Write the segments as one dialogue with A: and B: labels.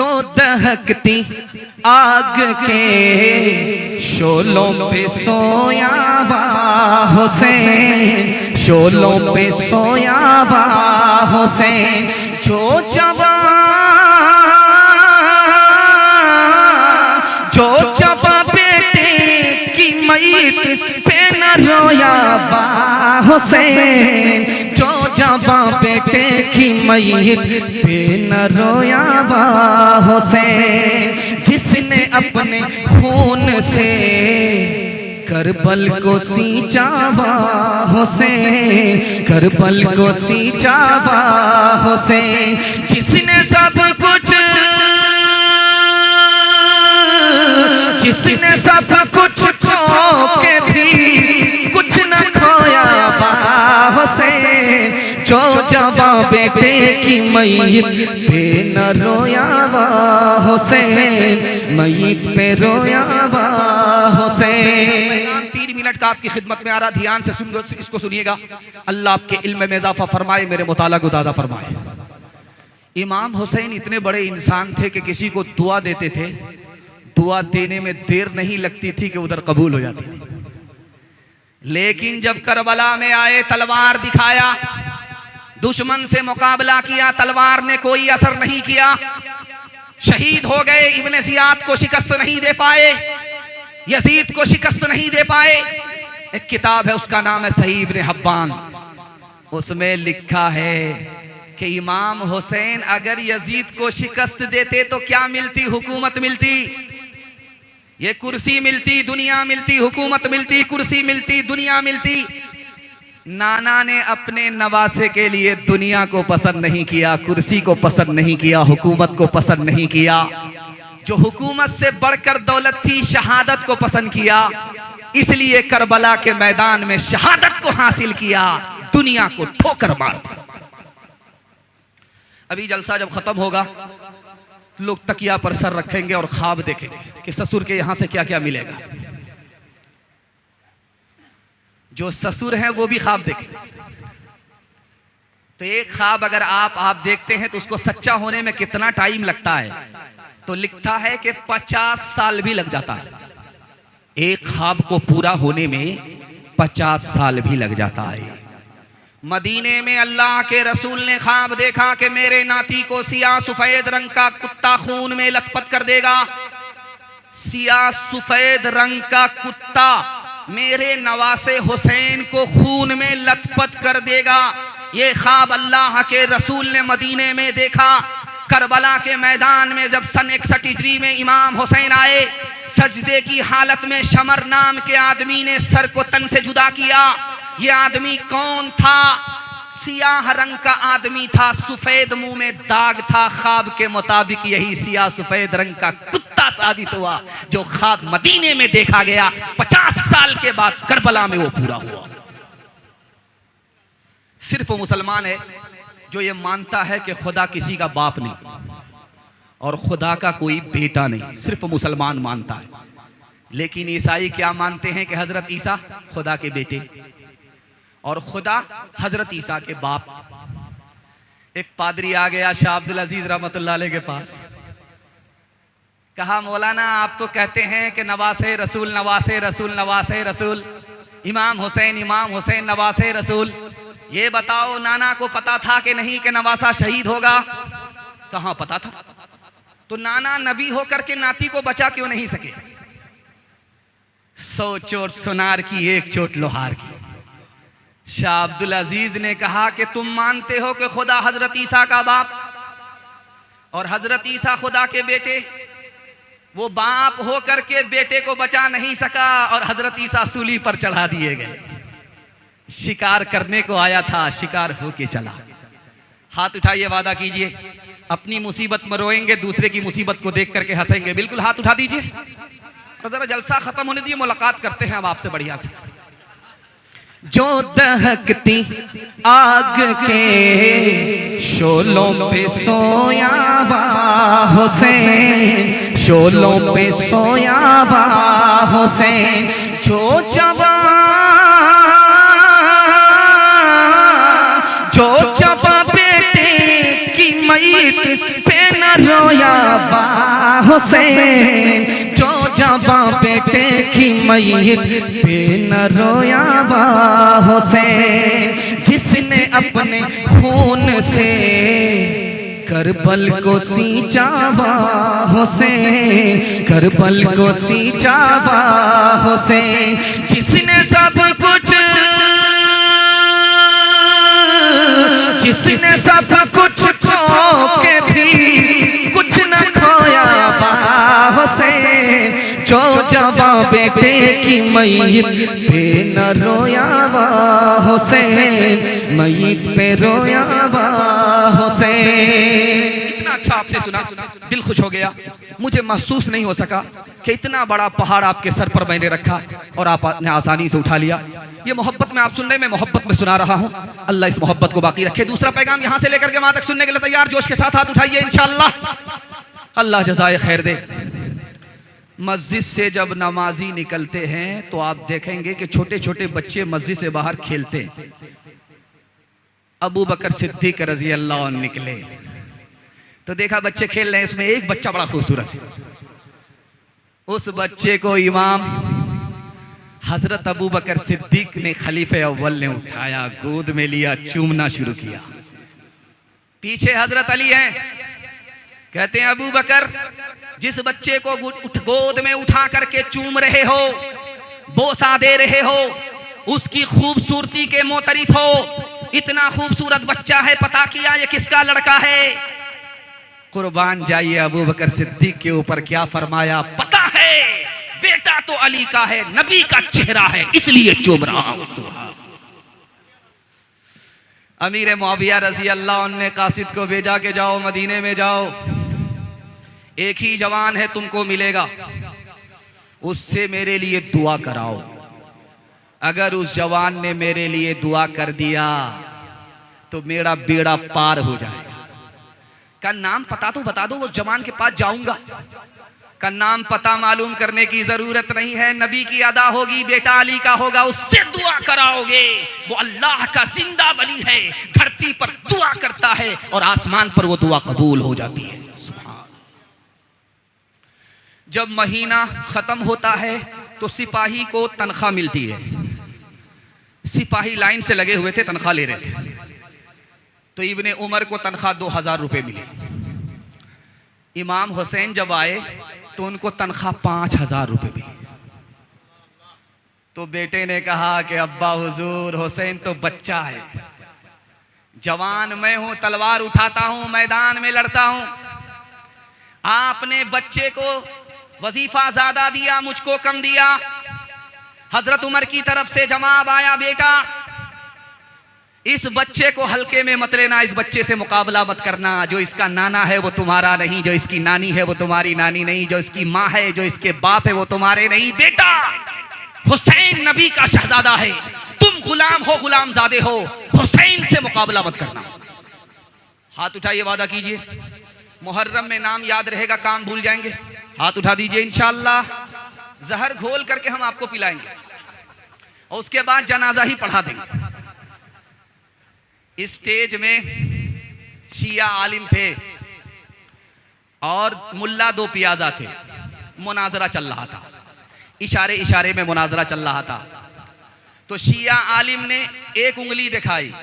A: जो दहकती आग के शोलों पे सोया वा हुसैन, शोलों पे सोया वा हुसैन। जो जवा बेटे की मईत पे न रोया वा हुसैन, जो जवा बेटे की मईत पे न रोया वा हुसैन। जिसने अपने खून से करबल को सींचा वा हुसैन, करबल को सींचा वा हुसैन। जिसने सब कुछ, जिसने सब कुछ खो के भी कुछ न खोया वा हुसैन। जो जवा बेटे की मईत पे न रोया वा हुसैन, मईत पे रोया वा हुसैन। 3 मिनट का आपकी खिदमत में आ रहा, ध्यान से सुन, इसको सुनिएगा। अल्लाह आपके इल्म में इजाफा फरमाए, मेरे मुताला को ज़्यादा फरमाए। इमाम हुसैन इतने बड़े इंसान थे कि किसी को दुआ देते थे, दुआ देने में देर नहीं लगती थी कि उधर कबूल हो जाती थी। लेकिन जब करबला में आए, तलवार दिखाया, दुश्मन से मुकाबला किया, तलवार ने कोई असर नहीं किया, शहीद हो गए। इब्ने ज़ियाद को शिकस्त नहीं दे पाए, यजीद को शिकस्त नहीं दे पाए। एक किताब है, उसका नाम है सही इब्ने हब्बान। उसमें लिखा है कि इमाम हुसैन अगर यजीद को शिकस्त देते तो क्या मिलती? हुकूमत मिलती, ये कुर्सी मिलती, दुनिया मिलती, हुकूमत मिलती, कुर्सी मिलती, दुनिया मिलती। नाना ने अपने नवासे के लिए दुनिया को पसंद नहीं किया, कुर्सी को पसंद नहीं किया, हुकूमत को पसंद नहीं किया। जो हुकूमत से बढ़कर दौलत थी, शहादत को पसंद किया। इसलिए करबला के मैदान में शहादत को हासिल किया, दुनिया को ठोकर मार दी। अभी जलसा जब खत्म होगा, लोग तकिया पर सर रखेंगे और ख्वाब देखेंगे कि ससुर के यहां से क्या क्या मिलेगा। जो ससुर हैं वो भी ख्वाब देखेंगे। तो एक ख्वाब अगर आप देखते हैं तो उसको सच्चा होने में कितना टाइम लगता है? तो लिखता है कि 50 साल भी लग जाता है। एक ख्वाब को पूरा होने में 50 साल भी लग जाता है। मदीने में अल्लाह के रसूल ने ख्वाब देखा कि मेरे नाती को सियाह सफेद रंग का कुत्ता खून में लथपथ कर देगा। सियाह सफेद रंग का कुत्ता मेरे नवासे हुसैन को खून में लथपथ कर देगा। ये ख्वाब अल्लाह के रसूल ने मदीने में देखा। करबला के मैदान में जब सन 61 हिजरी में इमाम हुसैन आए, सजदे की हालत में शमर नाम के आदमी ने सर को तन से जुदा किया। ये आदमी कौन था? सियाह रंग का आदमी था, सफेद मुंह में दाग था। ख्वाब के मुताबिक यही सियाह सफेद रंग का कुत्ता साबित हुआ, जो ख्वाब मदीने में देखा गया। 50 साल के बाद करबला में वो पूरा हुआ। सिर्फ वो मुसलमान है जो ये मानता है कि खुदा किसी का बाप नहीं और खुदा का कोई बेटा नहीं, सिर्फ मुसलमान मानता है। लेकिन ईसाई क्या मानते हैं कि हजरत ईसा खुदा के बेटे और खुदा हजरत ईसा के बाप। एक पादरी आ गया शाह अब्दुल अजीज रहमतुल्लाह अलैह के पास, कहा मौलाना आप तो कहते हैं कि नवासे रसूल, नवासे रसूल, नवासे रसूल, इमाम हुसैन नवासे रसूल। ये बताओ नाना को पता था कि नहीं कि नवासा शहीद होगा? कहाँ पता था? तो नाना नबी होकर के नाती को बचा क्यों नहीं सके? 100 चोट सुनार की, 1 चोट लोहार की। शाह अब्दुल अजीज ने कहा कि तुम मानते हो कि खुदा हजरत ईसा का बाप और हजरत ईसा खुदा के बेटे, वो बाप होकर के बेटे को बचा नहीं सका और हजरत ईसा सूली पर चढ़ा दिए गए। शिकार करने को आया था, शिकार होके चला। हाथ उठाइए, वादा कीजिए अपनी मुसीबत में रोएंगे, दूसरे की मुसीबत को देख करके हंसेंगे। बिल्कुल हाथ उठा दीजिए। तो जरा जलसा खत्म होने दीजिए, मुलाकात करते हैं अब आपसे बढ़िया से। जो दहकती आग के शोलों पे सोया वा हुसैन, शोलों पे सोया वा हुसैन। जो जवा बेटे की मईत पे न रोया वा हुसैन जो जवां बेटे की मैयत पे न रोया वा हुसैन, जिसने अपने खून से करबल को सींचा वा हुसैन, करबल को सींचा वा हुसैन, जिसने सब कुछ, जिसने सब कुछ खो के भी कुछ न खोया वा हुसैन, जो जवां बेटे की मैयत पे न रोया वा हुसैन, मैयत पे रोया वा हुसैन।
B: इतना अच्छा आपने सुना, दिल खुश हो गया। मुझे महसूस नहीं हो सका कि इतना बड़ा पहाड़ आपके सर पर मैंने रखा और आपने आसानी से उठा लिया। ये मोहब्बत में आप सुन रहे, मैं मोहब्बत में सुना रहा हूँ। अल्लाह इस मोहब्बत को बाकी रखे। दूसरा पैगाम यहाँ से लेकर के वहां तक सुनने के लिए तैयार? जोश के साथ हाथ उठाइए इंशाअल्लाह। अल्लाह जज़ाए खैर दे। मस्जिद से जब नमाजी निकलते हैं तो आप देखेंगे कि छोटे छोटे बच्चे मस्जिद से बाहर खेलते हैं। अबू बकर सिद्दीक रज़ी अल्लाह अन्हु निकले तो देखा बच्चे खेल रहे हैं, इसमें एक बच्चा बड़ा खूबसूरत है। उस बच्चे को इमाम हजरत अबू बकर सिद्दीक ने खलीफे अव्वल ने उठाया, गोद में लिया, चूमना शुरू किया। पीछे हजरत अली हैं, कहते हैं अबू बकर, जिस बच्चे को गोद में उठा करके चूम रहे हो, बोसा दे रहे हो, उसकी खूबसूरती के मोतरिफ हो। इतना खूबसूरत बच्चा है, पता किया ये किसका लड़का है? कुर्बान जाइए अबू बकर सिद्दीक के ऊपर क्या फरमाया, पता है बेटा तो अली का है, नबी का चेहरा है, इसलिए चूम रहा हूं। अमीर मुआविया रजी अल्लाह ने कासिद को भेजा के जाओ मदीने में जाओ, एक ही जवान है तुमको मिलेगा, उससे मेरे लिए दुआ कराओ। अगर उस जवान ने मेरे लिए दुआ कर दिया तो मेरा बेड़ा पार हो जाएगा। का नाम पता तो बता दो, वो जवान के पास जाऊंगा। का नाम पता मालूम करने की जरूरत नहीं है, नबी की अदा होगी, बेटा अली का होगा, उससे दुआ कराओगे। वो अल्लाह का जिंदा वली है, धरती पर दुआ करता है और आसमान पर वो दुआ कबूल हो जाती है। जब महीना खत्म होता है तो सिपाही को तनख्वाह मिलती है। सिपाही लाइन से लगे हुए थे, तनख्वाह ले रहे थे। तो इब्ने उमर को तनख्वाह 2000 रुपए मिली। इमाम हुसैन जब आए तो उनको तनख्वाह 5000 रुपए मिली। तो बेटे ने कहा कि अब्बा हुजूर, हुसैन तो बच्चा है, जवान मैं हूं, तलवार उठाता हूं, मैदान में लड़ता हूं। आपने बच्चे को वजीफा ज्यादा दिया, मुझको कम दिया। हजरत उमर की तरफ से जवाब आया, बेटा इस बच्चे को हल्के में मत लेना, इस बच्चे से मुकाबला मत करना। जो इसका नाना है वो तुम्हारा नहीं, जो इसकी नानी है वो तुम्हारी नानी नहीं, जो इसकी माँ है, जो इसके बाप है वो तुम्हारे नहीं। बेटा हुसैन नबी का शहजादा है, तुम गुलाम हो, गुलामजादे हो, हुसैन से मुकाबला मत करना। हाथ उठाइए, वादा कीजिए। मुहर्रम में नाम याद रहेगा, काम भूल जाएंगे। हाथ उठा दीजिए, इंशाअल्लाह जहर घोल करके हम आपको पिलाएंगे और उसके बाद जनाजा ही पढ़ा देंगे। इस स्टेज में शिया आलिम थे और मुल्ला दो पियाजा थे। मुनाजरा चल रहा था, इशारे इशारे में मुनाजरा चल रहा था। तो शिया आलिम ने एक उंगली दिखाई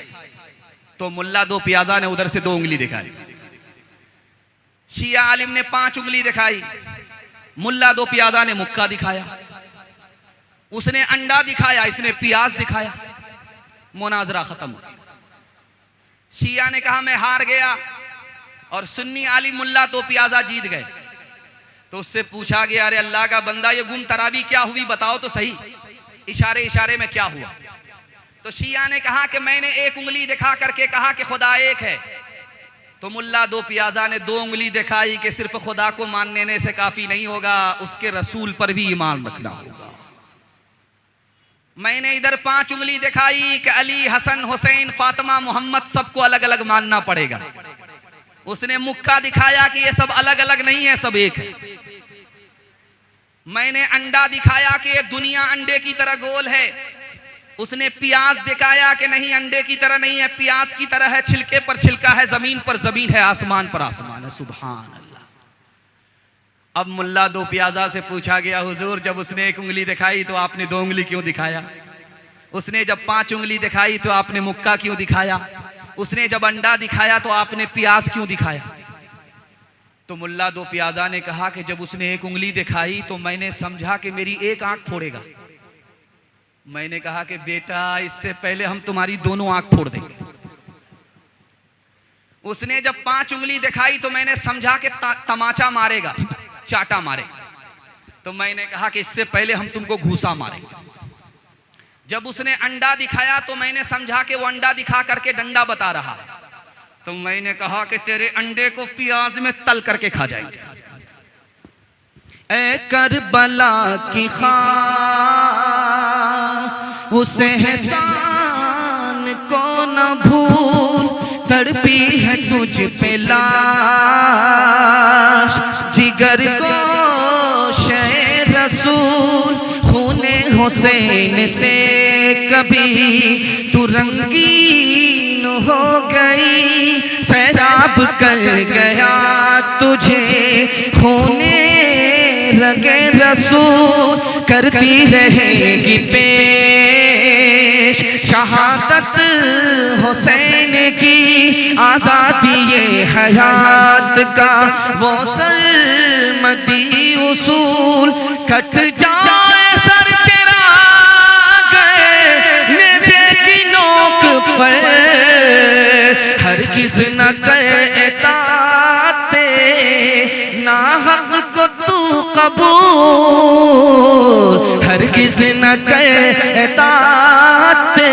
B: तो मुल्ला दो पियाजा ने उधर से 2 उंगली दिखाई। शिया आलिम ने 5 उंगली दिखाई, मुल्ला दो पियाजा ने मुक्का दिखाया। उसने अंडा दिखाया, इसने प्याज दिखाया। मुनाजरा खत्म हो गया। शिया ने कहा मैं हार गया और सुन्नी आलिम मुल्ला दो पियाजा जीत गए। तो उससे पूछा गया, अरे अल्लाह का बंदा, ये गुम तरावी क्या हुई, बताओ तो सही, इशारे इशारे में क्या हुआ? तो शिया ने कहा कि मैंने एक उंगली दिखा करके कहा कि खुदा एक है। तो मुल्ला दो पियाजा ने 2 उंगली दिखाई कि सिर्फ खुदा को मानने से काफी नहीं होगा, उसके रसूल पर भी ईमान रखना होगा। मैंने इधर 5 उंगली दिखाई कि अली, हसन, हुसैन, फातिमा, मोहम्मद सबको अलग अलग मानना पड़ेगा। उसने मुक्का दिखाया कि ये सब अलग अलग नहीं है, सब एक है। मैंने अंडा दिखाया कि ये दुनिया अंडे की तरह गोल है। उसने प्याज दिखाया कि नहीं, अंडे की तरह नहीं है, प्याज की तरह है, छिलके पर छिलका है, जमीन पर जमीन है, आसमान पर आसमान है। सुभान अल्लाह। अब मुल्ला दो प्याजा से पूछा गया, हुजूर जब उसने एक उंगली दिखाई तो आपने दो उंगली क्यों दिखाया? उसने जब 5 उंगली दिखाई तो आपने मुक्का क्यों दिखाया? उसने जब अंडा दिखाया तो आपने प्याज क्यों दिखाया? तो मुल्ला दो प्याजा ने कहा कि जब उसने एक उंगली दिखाई तो मैंने समझा कि मेरी एक आंख फोड़ेगा। मैंने कहा कि बेटा इससे पहले हम तुम्हारी दोनों आंख फोड़ देंगे। उसने जब 5 उंगली दिखाई तो मैंने समझा कि तमाचा मारेगा, चाटा मारेगा। तो मैंने कहा कि इससे पहले हम तुमको घूसा मारेंगे। जब उसने अंडा दिखाया तो मैंने समझा कि वो अंडा दिखा करके डंडा बता रहा है। तो मैंने कहा कि तेरे अंडे को प्याज में तल करके खा जाएंगे।
A: ऐ करबला की खां उस एहसान को न भूल, तड़पी है तुझ पे लाश जिगर गोशे रसूल, खूने हुसैन से कभी तू रंगीन हो गई, सैराब कर गया तुझे खूने रगे रसूल, करती रहेगी पेश शहादत हुसैन की, आजादी ये हयात का वो सरमदी उसूल, कट जाए सर तेरा गए नेज़े की नोक पर, हर किस न करे एताते ना हक को तू कबूल, हर किस न करे एताते